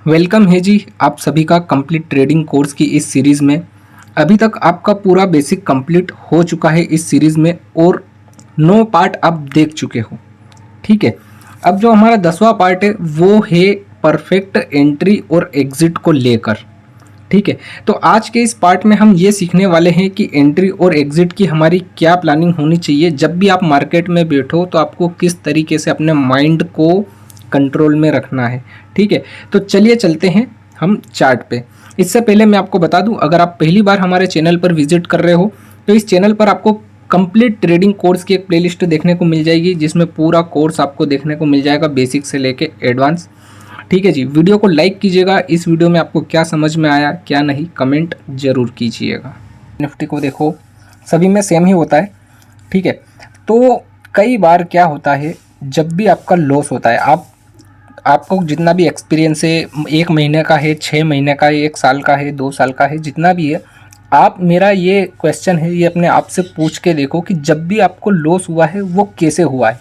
Welcome है जी आप सभी का कंप्लीट ट्रेडिंग कोर्स की इस सीरीज़ में। अभी तक आपका पूरा बेसिक कंप्लीट हो चुका है इस सीरीज़ में और 9 पार्ट आप देख चुके हो। ठीक है, अब जो हमारा 10वां पार्ट है वो है परफेक्ट एंट्री और एग्जिट को लेकर। ठीक है, तो आज के इस पार्ट में हम ये सीखने वाले हैं कि एंट्री और एग्जिट की हमारी क्या प्लानिंग होनी चाहिए। जब भी आप मार्केट में बैठो तो आपको किस तरीके से अपने माइंड को कंट्रोल में रखना है। ठीक है, तो चलिए चलते हैं हम चार्ट पे। इससे पहले मैं आपको बता दूं, अगर आप पहली बार हमारे चैनल पर विजिट कर रहे हो तो इस चैनल पर आपको कंप्लीट ट्रेडिंग कोर्स की एक प्लेलिस्ट देखने को मिल जाएगी, जिसमें पूरा कोर्स आपको देखने को मिल जाएगा बेसिक से लेके एडवांस। ठीक है जी, वीडियो को लाइक कीजिएगा। इस वीडियो में आपको क्या समझ में आया क्या नहीं कमेंट जरूर कीजिएगा। निफ्टी को देखो, सभी में सेम ही होता है। ठीक है, तो कई बार क्या होता है, जब भी आपका लॉस होता है, आपको जितना भी एक्सपीरियंस है, 1 महीने का है, 6 महीने का है, 1 साल का है, 2 साल का है, जितना भी है, आप मेरा ये क्वेश्चन है ये अपने आप से पूछ के देखो कि जब भी आपको लॉस हुआ है वो कैसे हुआ है।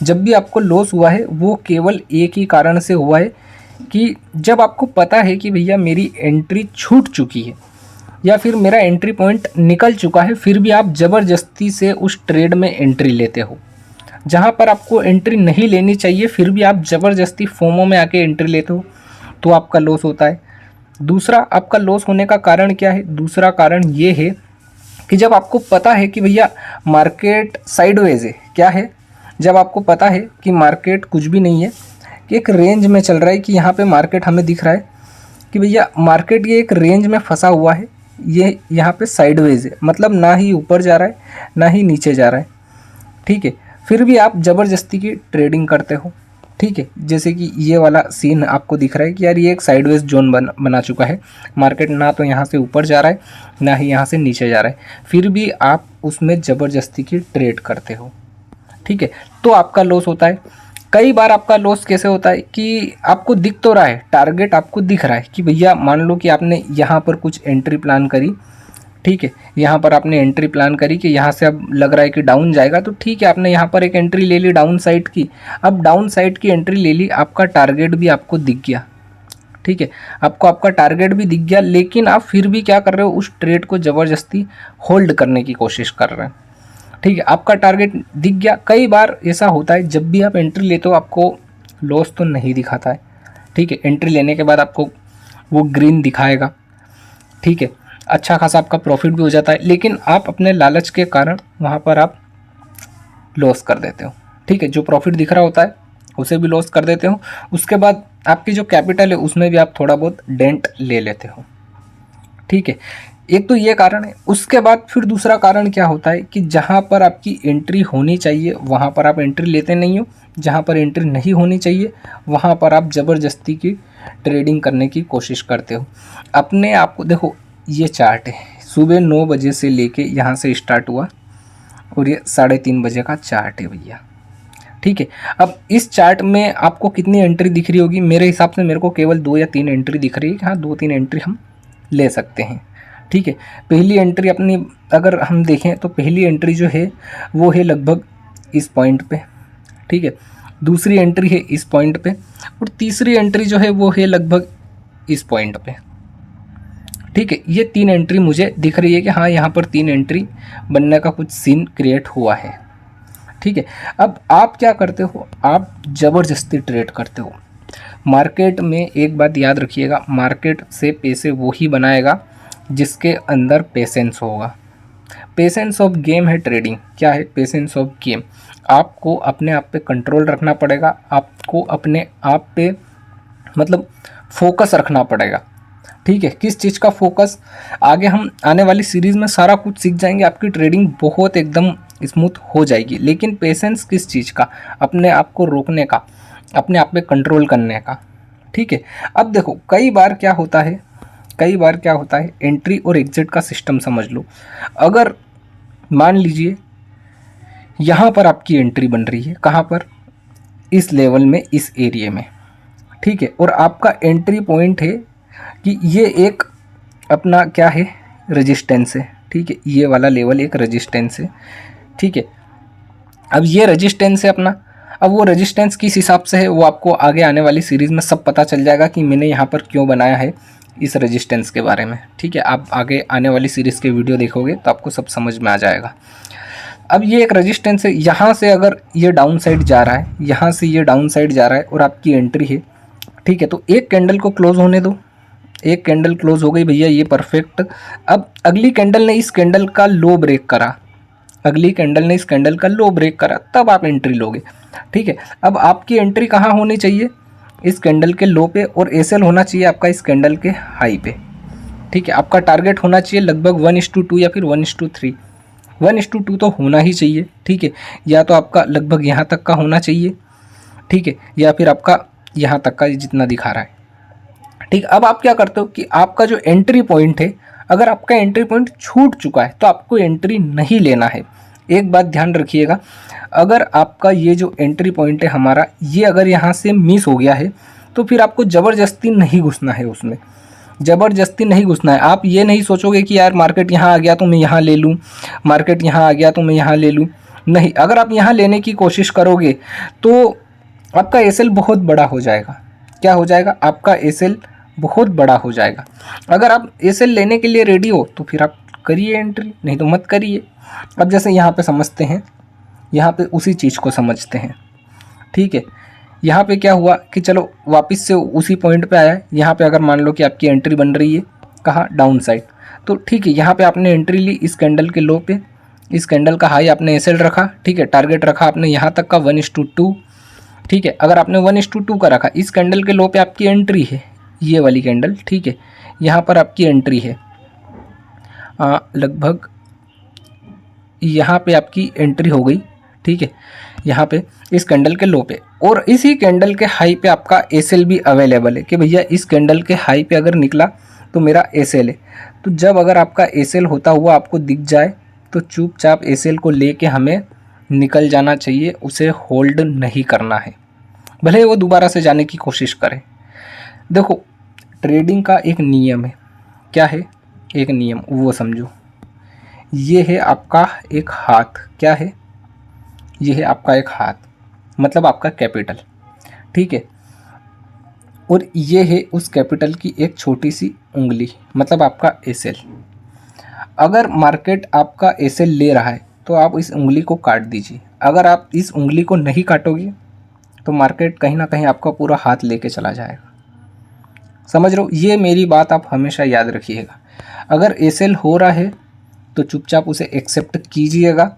जब भी आपको लॉस हुआ है वो केवल एक ही कारण से हुआ है कि जब आपको पता है कि भैया मेरी एंट्री छूट चुकी है या फिर मेरा एंट्री पॉइंट निकल चुका है, फिर भी आप ज़बरदस्ती से उस ट्रेड में एंट्री लेते हो। जहाँ पर आपको एंट्री नहीं लेनी चाहिए फिर भी आप ज़बरदस्ती फोमो में आके एंट्री लेते हो, तो आपका लॉस होता है। दूसरा, आपका लॉस होने का कारण क्या है? दूसरा कारण ये है कि जब आपको पता है कि भैया मार्केट साइडवेज है, क्या है, जब आपको पता है कि मार्केट कुछ भी नहीं है, कि एक रेंज में चल रहा है, कि यहाँ पे मार्केट हमें दिख रहा है कि भैया मार्केट ये एक रेंज में फंसा हुआ है, ये यहाँ पे साइडवेज है, मतलब ना ही ऊपर जा रहा है ना ही नीचे जा रहा है। ठीक है, फिर भी आप ज़बरदस्ती की ट्रेडिंग करते हो। ठीक है, जैसे कि ये वाला सीन आपको दिख रहा है कि यार ये एक साइडवेज जोन बना चुका है, मार्केट ना तो यहाँ से ऊपर जा रहा है ना ही यहाँ से नीचे जा रहा है, फिर भी आप उसमें ज़बरदस्ती की ट्रेड करते हो। ठीक है, तो आपका लॉस होता है। कई बार आपका लॉस कैसे होता है कि आपको दिख तो रहा है, टारगेट आपको दिख रहा है कि भैया मान लो कि आपने यहाँ पर कुछ एंट्री प्लान करी। ठीक है, यहाँ पर आपने एंट्री प्लान करी कि यहाँ से अब लग रहा है कि डाउन जाएगा, तो ठीक है, आपने यहाँ पर एक एंट्री ले ली डाउन साइड की। अब डाउन साइड की एंट्री ले ली, आपका टारगेट भी आपको दिख गया। ठीक है, आपको आपका टारगेट भी दिख गया, लेकिन आप फिर भी क्या कर रहे हो, उस ट्रेड को ज़बरदस्ती होल्ड करने की कोशिश कर रहे हैं। ठीक है, आपका टारगेट दिख गया। कई बार ऐसा होता है जब भी आप एंट्री लेते हो आपको लॉस तो नहीं दिखाता है। ठीक है, एंट्री लेने के बाद आपको वो ग्रीन दिखाएगा। ठीक है, अच्छा खासा आपका प्रॉफिट भी हो जाता है, लेकिन आप अपने लालच के कारण वहाँ पर आप लॉस कर देते हो। ठीक है, जो प्रॉफिट दिख रहा होता है उसे भी लॉस कर देते हो। उसके बाद आपकी जो कैपिटल है उसमें भी आप थोड़ा बहुत डेंट ले लेते हो। ठीक है, एक तो ये कारण है। उसके बाद फिर दूसरा कारण क्या होता है कि जहाँ पर आपकी एंट्री होनी चाहिए वहाँ पर आप एंट्री लेते नहीं हो, जहाँ पर एंट्री नहीं होनी चाहिए वहाँ पर आप ज़बरदस्ती की ट्रेडिंग करने की कोशिश करते हो। अपने आप को देखो, ये चार्ट है, सुबह 9 बजे से लेके यहाँ से स्टार्ट हुआ और ये 3:30 बजे का चार्ट है भैया। ठीक है, अब इस चार्ट में आपको कितनी एंट्री दिख रही होगी? मेरे हिसाब से मेरे को केवल 2 या 3 एंट्री दिख रही है कि हाँ 2-3 एंट्री हम ले सकते हैं। ठीक है, पहली एंट्री अपनी अगर हम देखें तो पहली एंट्री जो है वो है लगभग इस पॉइंट पे। ठीक है, दूसरी एंट्री है इस पॉइंट पे और तीसरी एंट्री जो है वो है लगभग इस पॉइंट पे। ठीक है, ये 3 एंट्री मुझे दिख रही है कि हाँ यहाँ पर 3 एंट्री बनने का कुछ सीन क्रिएट हुआ है। ठीक है, अब आप क्या करते हो, आप ज़बरदस्ती ट्रेड करते हो। मार्केट में एक बात याद रखिएगा, मार्केट से पैसे वो ही बनाएगा जिसके अंदर पेशेंस होगा। पेशेंस ऑफ गेम है ट्रेडिंग। क्या है पेशेंस ऑफ गेम? आपको अपने आप पे कंट्रोल रखना पड़ेगा, आपको अपने आप पे मतलब फोकस रखना पड़ेगा। ठीक है, किस चीज़ का फोकस? आगे हम आने वाली सीरीज़ में सारा कुछ सीख जाएंगे, आपकी ट्रेडिंग बहुत एकदम स्मूथ हो जाएगी। लेकिन पेशेंस किस चीज़ का? अपने आप को रोकने का, अपने आप पे कंट्रोल करने का। ठीक है, अब देखो कई बार क्या होता है, एंट्री और एग्जिट का सिस्टम समझ लो। अगर मान लीजिए यहाँ पर आपकी एंट्री बन रही है, कहाँ पर? इस लेवल में, इस एरिया में। ठीक है, और आपका एंट्री पॉइंट है कि ये एक अपना क्या है, रेजिस्टेंस है। ठीक है, ये वाला लेवल एक रेजिस्टेंस है। ठीक है, अब ये रेजिस्टेंस है अपना। अब वो रेजिस्टेंस किस हिसाब से है वो आपको आगे आने वाली सीरीज़ में सब पता चल जाएगा कि मैंने यहाँ पर क्यों बनाया है इस रेजिस्टेंस के बारे में। ठीक है, आप आगे आने वाली सीरीज़ के वीडियो देखोगे तो आपको सब समझ में आ जाएगा। अब ये एक रेजिस्टेंस है, यहाँ से अगर ये डाउन साइड जा रहा है, यहाँ से ये डाउन साइड जा रहा है और आपकी एंट्री है। ठीक है, तो एक कैंडल को क्लोज होने दो, एक कैंडल क्लोज हो गई भैया, ये परफेक्ट। अब अगली कैंडल ने इस कैंडल का लो ब्रेक करा, अगली कैंडल ने इस कैंडल का लो ब्रेक करा, तब आप एंट्री लोगे। ठीक है, अब आपकी एंट्री कहाँ होनी चाहिए, इस कैंडल के लो पे, और एसएल होना चाहिए आपका इस कैंडल के हाई पे। ठीक है, आपका टारगेट होना चाहिए लगभग 1:2 या फिर 1:3, 1:2 तो होना ही चाहिए। ठीक है, या तो आपका लगभग यहाँ तक का होना चाहिए। ठीक है, या फिर आपका यहाँ तक का जितना दिखा रहा है। ठीक, अब आप क्या करते हो कि आपका जो एंट्री पॉइंट है, अगर आपका एंट्री पॉइंट छूट चुका है तो आपको एंट्री नहीं लेना है। एक बात ध्यान रखिएगा, अगर आपका ये जो एंट्री पॉइंट है हमारा, ये अगर यहाँ से मिस हो गया है तो फिर आपको ज़बरदस्ती नहीं घुसना है उसमें, ज़बरदस्ती नहीं घुसना है। आप ये नहीं सोचोगे कि यार मार्केट यहाँ आ गया तो मैं यहाँ ले लूँ, मार्केट यहाँ आ गया तो मैं यहाँ ले लूँ। नहीं, अगर आप यहाँ लेने की कोशिश करोगे तो आपका एसएल बहुत बड़ा हो जाएगा। क्या हो जाएगा, आपका एसएल बहुत बड़ा हो जाएगा। अगर आप एसएल लेने के लिए रेडी हो तो फिर आप करिए एंट्री, नहीं तो मत करिए। अब जैसे यहाँ पे समझते हैं, यहाँ पे उसी चीज़ को समझते हैं। ठीक है, यहाँ पे क्या हुआ कि चलो वापस से उसी पॉइंट पे आया है। यहाँ पे अगर मान लो कि आपकी एंट्री बन रही है कहाँ, डाउन साइड, तो ठीक है, यहाँ पे आपने एंट्री ली इस कैंडल के लो पे, इस कैंडल का हाई आपने एसएल रखा। ठीक है, टारगेट रखा आपने यहाँ तक का 1:2। ठीक है, अगर आपने 1:2 का रखा, इस कैंडल के लो पे आपकी एंट्री है, ये वाली कैंडल। ठीक है, यहाँ पर आपकी एंट्री है लगभग यहाँ पे आपकी एंट्री हो गई। ठीक है, यहाँ पे इस कैंडल के लो पे, और इसी कैंडल के हाई पे आपका एसएल भी अवेलेबल है कि भैया इस कैंडल के हाई पे अगर निकला तो मेरा एसएल है। तो जब अगर आपका एसएल होता हुआ आपको दिख जाए तो चुपचाप एसएल को लेके हमें निकल जाना चाहिए, उसे होल्ड नहीं करना है, भले वो दोबारा से जाने की कोशिश करे। देखो, ट्रेडिंग का एक नियम है। क्या है एक नियम, वो समझो। ये है आपका एक हाथ, क्या है, ये है आपका एक हाथ, मतलब आपका कैपिटल। ठीक है, और ये है उस कैपिटल की एक छोटी सी उंगली, मतलब आपका एसएल। अगर मार्केट आपका एसएल ले रहा है तो आप इस उंगली को काट दीजिए। अगर आप इस उंगली को नहीं काटोगे तो मार्केट कहीं ना कहीं आपका पूरा हाथ लेके चला जाएगा। समझ रहे हो, ये मेरी बात आप हमेशा याद रखिएगा। अगर एसएल हो रहा है तो चुपचाप उसे एक्सेप्ट कीजिएगा,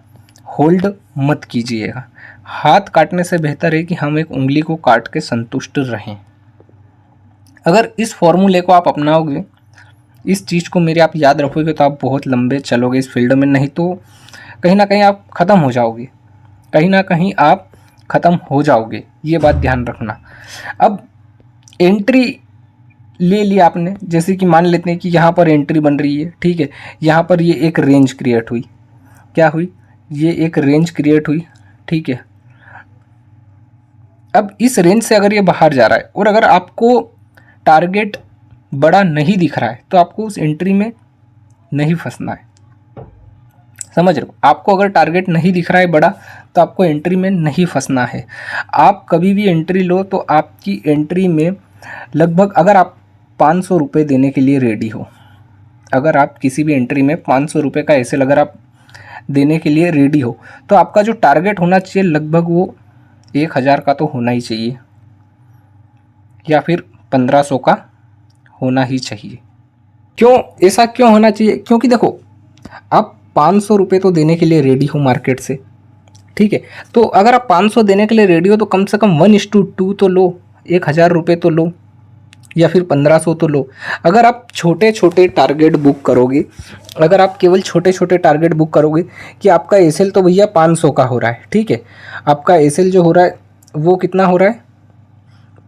होल्ड मत कीजिएगा। हाथ काटने से बेहतर है कि हम एक उंगली को काट के संतुष्ट रहें। अगर इस फॉर्मूले को आप अपनाओगे, इस चीज़ को मेरे आप याद रखोगे तो आप बहुत लंबे चलोगे इस फील्ड में, नहीं तो कहीं ना कहीं आप ख़त्म हो जाओगे, कहीं ना कहीं आप ख़त्म हो जाओगे, ये बात ध्यान रखना। अब एंट्री ले लिया आपने, जैसे कि मान लेते हैं कि यहाँ पर एंट्री बन रही है। ठीक है, यहाँ पर ये एक रेंज क्रिएट हुई, क्या हुई, ये एक रेंज क्रिएट हुई। ठीक है, अब इस रेंज से अगर ये बाहर जा रहा है और अगर आपको टारगेट बड़ा नहीं दिख रहा है तो आपको उस एंट्री में नहीं फंसना है। समझ रहे हो, आपको अगर टारगेट नहीं दिख रहा है बड़ा तो आपको एंट्री में नहीं फंसना है। आप कभी भी एंट्री लो तो आपकी एंट्री में लगभग, अगर आप 500 रुपये देने के लिए रेडी हो, अगर आप किसी भी एंट्री में 500 रुपये का एसएल अगर आप देने के लिए रेडी हो तो आपका जो टारगेट होना चाहिए लगभग वो 1000 का तो होना ही चाहिए, या फिर 1500 का होना ही चाहिए। क्यों, ऐसा क्यों होना चाहिए, क्योंकि देखो आप 500 रुपये तो देने के लिए रेडी हो मार्केट से। ठीक है, तो अगर आप 500 देने के लिए रेडी हो तो कम से कम 1:2 तो लो, 1000 रुपये तो लो, या फिर 1500 तो लो। अगर आप छोटे छोटे टारगेट बुक करोगे, अगर आप केवल छोटे छोटे टारगेट बुक करोगे कि आपका एसएल तो भैया 500 का हो रहा है। ठीक है, आपका एसएल जो हो रहा है वो कितना हो रहा है,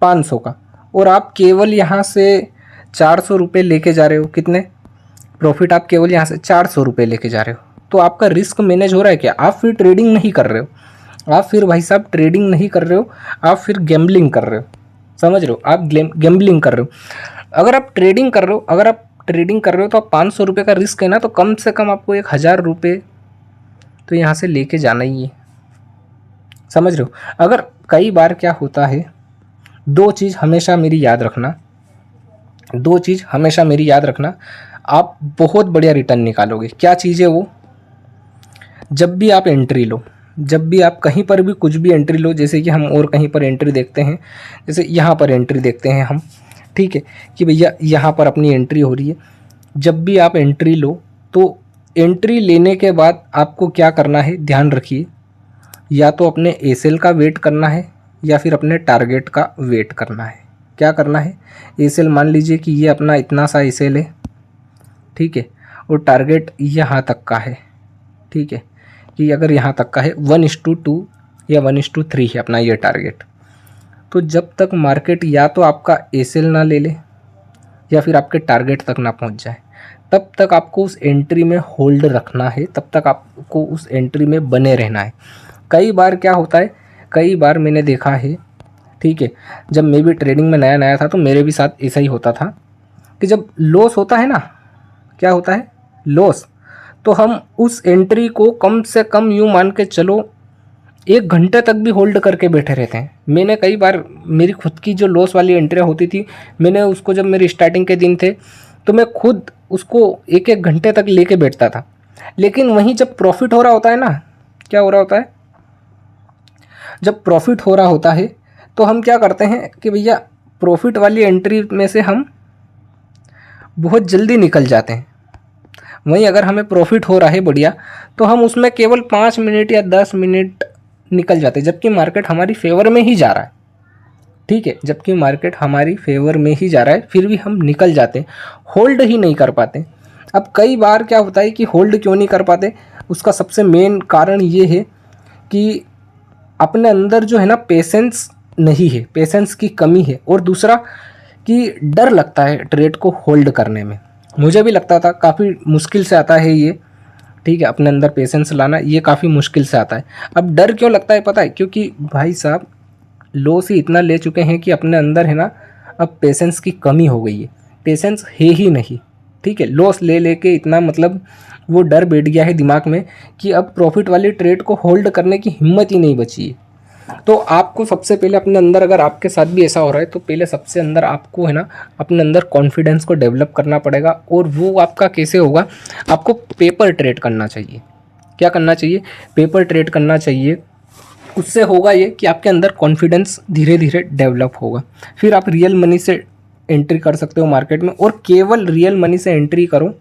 500 का, और आप केवल यहाँ से 400 रुपये लेके जा रहे हो। कितने प्रॉफिट, आप केवल यहाँ से 400 रुपये लेके जा रहे हो, तो आपका रिस्क मैनेज हो रहा है क्या, आप फिर ट्रेडिंग नहीं कर रहे हो, आप फिर भाई साहब ट्रेडिंग नहीं कर रहे हो, आप फिर गैम्बलिंग कर रहे हो। समझ रहे हो, आप गैम्बलिंग कर रहे हो। अगर आप ट्रेडिंग कर रहे हो, अगर आप ट्रेडिंग कर रहे हो तो आप 500 रुपये का रिस्क है ना, तो कम से कम आपको 1000 रुपये तो यहाँ से लेके जाना ही है। समझ रहे हो, अगर कई बार क्या होता है, दो चीज़ हमेशा मेरी याद रखना, आप बहुत बढ़िया रिटर्न निकालोगे। क्या चीज़ है वो? जब भी आप एंट्री लो, जब भी आप कहीं पर भी कुछ भी एंट्री लो, जैसे कि हम और कहीं पर एंट्री देखते हैं, जैसे यहाँ पर एंट्री देखते हैं हम, ठीक है, कि भैया यहाँ पर अपनी एंट्री हो रही है। जब भी आप एंट्री लो तो एंट्री लेने के बाद आपको क्या करना है, ध्यान रखिए, या तो अपने एसएल का वेट करना है या फिर अपने टारगेट का वेट करना है। क्या करना है, एसएल मान लीजिए कि ये अपना इतना सा एसएल है, ठीक है, और टारगेट यहाँ तक का है, ठीक है, कि अगर यहाँ तक का है 1:2 या 1:3 है अपना ये टारगेट। तो जब तक मार्केट या तो आपका एसएल ना ले ले या फिर आपके टारगेट तक ना पहुँच जाए, तब तक आपको उस एंट्री में होल्ड रखना है, तब तक आपको उस एंट्री में बने रहना है। कई बार क्या होता है, कई बार मैंने देखा है, ठीक है, जब मैं भी ट्रेडिंग में नया नया था तो मेरे भी साथ ऐसा ही होता था कि जब लॉस होता है ना, क्या होता है, लॉस, तो हम उस एंट्री को कम से कम यूँ मान के चलो 1 घंटे तक भी होल्ड करके बैठे रहते हैं। मैंने कई बार मेरी खुद की जो लॉस वाली एंट्रियाँ होती थी, मैंने उसको, जब मेरे स्टार्टिंग के दिन थे तो मैं खुद उसको 1-1 घंटे तक लेके बैठता था। लेकिन वहीं जब प्रॉफिट हो रहा होता है ना, क्या हो रहा होता है, जब प्रॉफिट हो रहा होता है तो हम क्या करते हैं कि भैया प्रॉफिट वाली एंट्री में से हम बहुत जल्दी निकल जाते हैं। वहीं अगर हमें प्रॉफिट हो रहा है बढ़िया, तो हम उसमें केवल 5 मिनट या 10 मिनट निकल जाते हैं, जबकि मार्केट हमारी फेवर में ही जा रहा है, ठीक है, जबकि मार्केट हमारी फेवर में ही जा रहा है, फिर भी हम निकल जाते हैं, होल्ड ही नहीं कर पाते। अब कई बार क्या होता है कि होल्ड क्यों नहीं कर पाते, उसका सबसे मेन कारण ये है कि अपने अंदर जो है ना पेशेंस नहीं है, पेशेंस की कमी है, और दूसरा कि डर लगता है ट्रेड को होल्ड करने में। मुझे भी लगता था, काफ़ी मुश्किल से आता है ये, ठीक है, अपने अंदर पेशेंस लाना ये काफ़ी मुश्किल से आता है। अब डर क्यों लगता है पता है, क्योंकि भाई साहब लॉस ही इतना ले चुके हैं कि अपने अंदर है ना अब पेशेंस की कमी हो गई है, पेशेंस है ही नहीं, ठीक है, लॉस ले लेके इतना मतलब वो डर बैठ गया है दिमाग में कि अब प्रॉफिट वाली ट्रेड को होल्ड करने की हिम्मत ही नहीं बची है। तो आपको सबसे पहले अपने अंदर, अगर आपके साथ भी ऐसा हो रहा है, तो पहले सबसे अंदर आपको है ना अपने अंदर कॉन्फिडेंस को डेवलप करना पड़ेगा। और वो आपका कैसे होगा, आपको पेपर ट्रेड करना चाहिए। क्या करना चाहिए, पेपर ट्रेड करना चाहिए। उससे होगा ये कि आपके अंदर कॉन्फिडेंस धीरे धीरे डेवलप होगा, फिर आप रियल मनी से एंट्री कर सकते हो मार्केट में, और केवल रियल मनी से एंट्री करो,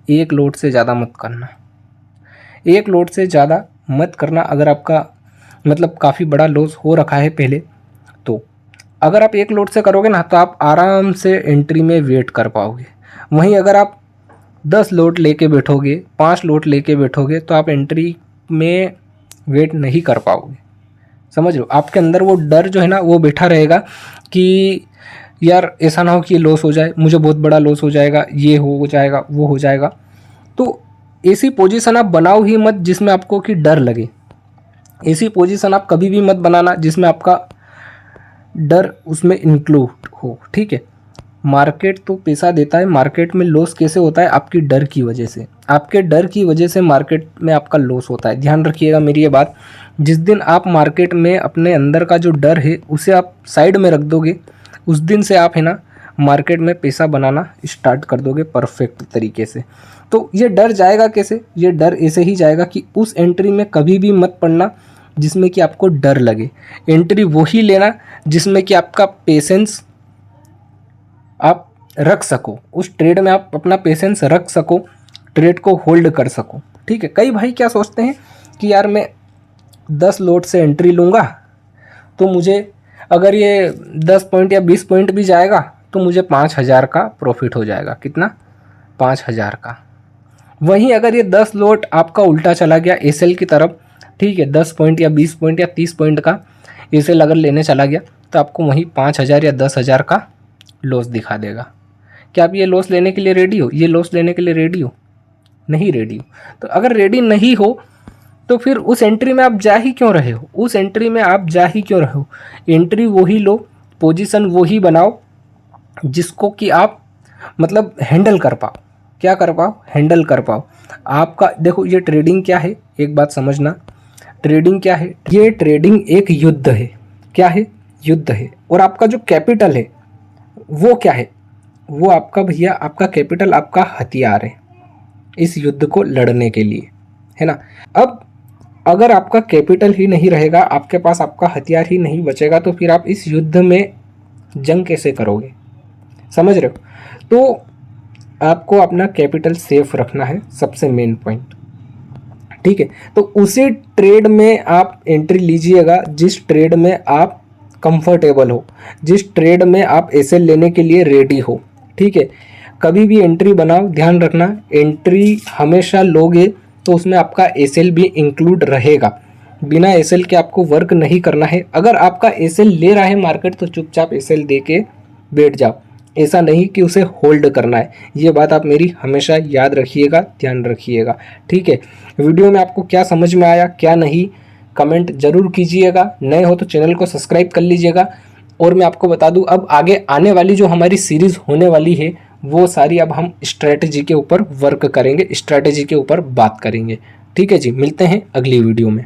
1 लॉट से ज़्यादा मत करना, 1 लॉट से ज़्यादा मत करना। अगर आपका मतलब काफ़ी बड़ा लॉस हो रखा है पहले, तो अगर आप 1 लॉट से करोगे ना तो आप आराम से एंट्री में वेट कर पाओगे। वहीं अगर आप 10 लॉट लेके बैठोगे, 5 लॉट लेके बैठोगे, तो आप एंट्री में वेट नहीं कर पाओगे। समझ लो, आपके अंदर वो डर जो है ना वो बैठा रहेगा कि यार ऐसा ना हो कि ये लॉस हो जाए, मुझे बहुत बड़ा लॉस हो जाएगा, ये हो जाएगा, वो हो जाएगा। तो ऐसी पोजीशन आप बनाओ ही मत जिसमें आपको कि डर लगे। ऐसी पोजीशन आप कभी भी मत बनाना जिसमें आपका डर उसमें इंक्लूड हो, ठीक है। मार्केट तो पैसा देता है, मार्केट में लॉस कैसे होता है, आपकी डर की वजह से, आपके डर की वजह से मार्केट में आपका लॉस होता है। ध्यान रखिएगा मेरी ये बात, जिस दिन आप मार्केट में अपने अंदर का जो डर है उसे आप साइड में रख दोगे, उस दिन से आप है ना मार्केट में पैसा बनाना स्टार्ट कर दोगे परफेक्ट तरीके से। तो ये डर जाएगा कैसे, ये डर ऐसे ही जाएगा कि उस एंट्री में कभी भी मत पड़ना जिसमें कि आपको डर लगे, एंट्री वही लेना जिसमें कि आपका पेशेंस आप रख सको, उस ट्रेड में आप अपना पेशेंस रख सको, ट्रेड को होल्ड कर सको, ठीक है। कई भाई क्या सोचते हैं कि यार मैं 10 लॉट से एंट्री लूँगा तो मुझे अगर ये 10 पॉइंट या 20 पॉइंट भी जाएगा तो मुझे 5,000 का प्रॉफिट हो जाएगा। कितना? 5,000 का। वहीं अगर ये 10 लॉट आपका उल्टा चला गया एसएल की तरफ, ठीक है, 10 पॉइंट या 20 पॉइंट या 30 पॉइंट का एसएल अगर लेने चला गया तो आपको वहीं 5,000 या 10,000 का लॉस दिखा देगा। क्या आप ये लॉस लेने के लिए रेडी हो? ये लॉस लेने के लिए रेडी हो? नहीं रेडी हो। तो अगर रेडी नहीं हो तो फिर उस एंट्री में आप जा ही क्यों रहे हो? उस एंट्री में आप जा ही क्यों रहे हो? एंट्री वही लो, पोजीशन वही बनाओ जिसको कि आप मतलब हैंडल कर पाओ। क्या कर पाओ? हैंडल कर पाओ। आपका देखो ये ट्रेडिंग क्या है, एक बात समझना, ट्रेडिंग क्या है? ये ट्रेडिंग एक युद्ध है। क्या है? युद्ध है। और आपका जो कैपिटल है वो क्या है? वो आपका भैया, आपका कैपिटल आपका हथियार है इस युद्ध को लड़ने के लिए, है ना। अब अगर आपका कैपिटल ही नहीं रहेगा, आपके पास आपका हथियार ही नहीं बचेगा, तो फिर आप इस युद्ध में जंग कैसे करोगे? समझ रहे हो? तो आपको अपना कैपिटल सेफ रखना है, सबसे मेन पॉइंट। ठीक है, तो उसी ट्रेड में आप एंट्री लीजिएगा जिस ट्रेड में आप कंफर्टेबल हो, जिस ट्रेड में आप एसएल लेने के लिए रेडी हो। ठीक है, कभी भी एंट्री बनाओ, ध्यान रखना एंट्री हमेशा लोगे तो उसमें आपका एसएल भी इंक्लूड रहेगा। बिना एसएल के आपको वर्क नहीं करना है। अगर आपका एसएल ले रहा है मार्केट तो चुपचाप एसएल दे के बैठ जाओ, ऐसा नहीं कि उसे होल्ड करना है। ये बात आप मेरी हमेशा याद रखिएगा, ध्यान रखिएगा। ठीक है, वीडियो में आपको क्या समझ में आया क्या नहीं कमेंट जरूर कीजिएगा। नए हो तो चैनल को सब्सक्राइब कर लीजिएगा। और मैं आपको बता दूं, अब आगे आने वाली जो हमारी सीरीज़ होने वाली है वो सारी अब हम स्ट्रैटेजी के ऊपर वर्क करेंगे, स्ट्रैटेजी के ऊपर बात करेंगे। ठीक है जी, मिलते हैं अगली वीडियो में।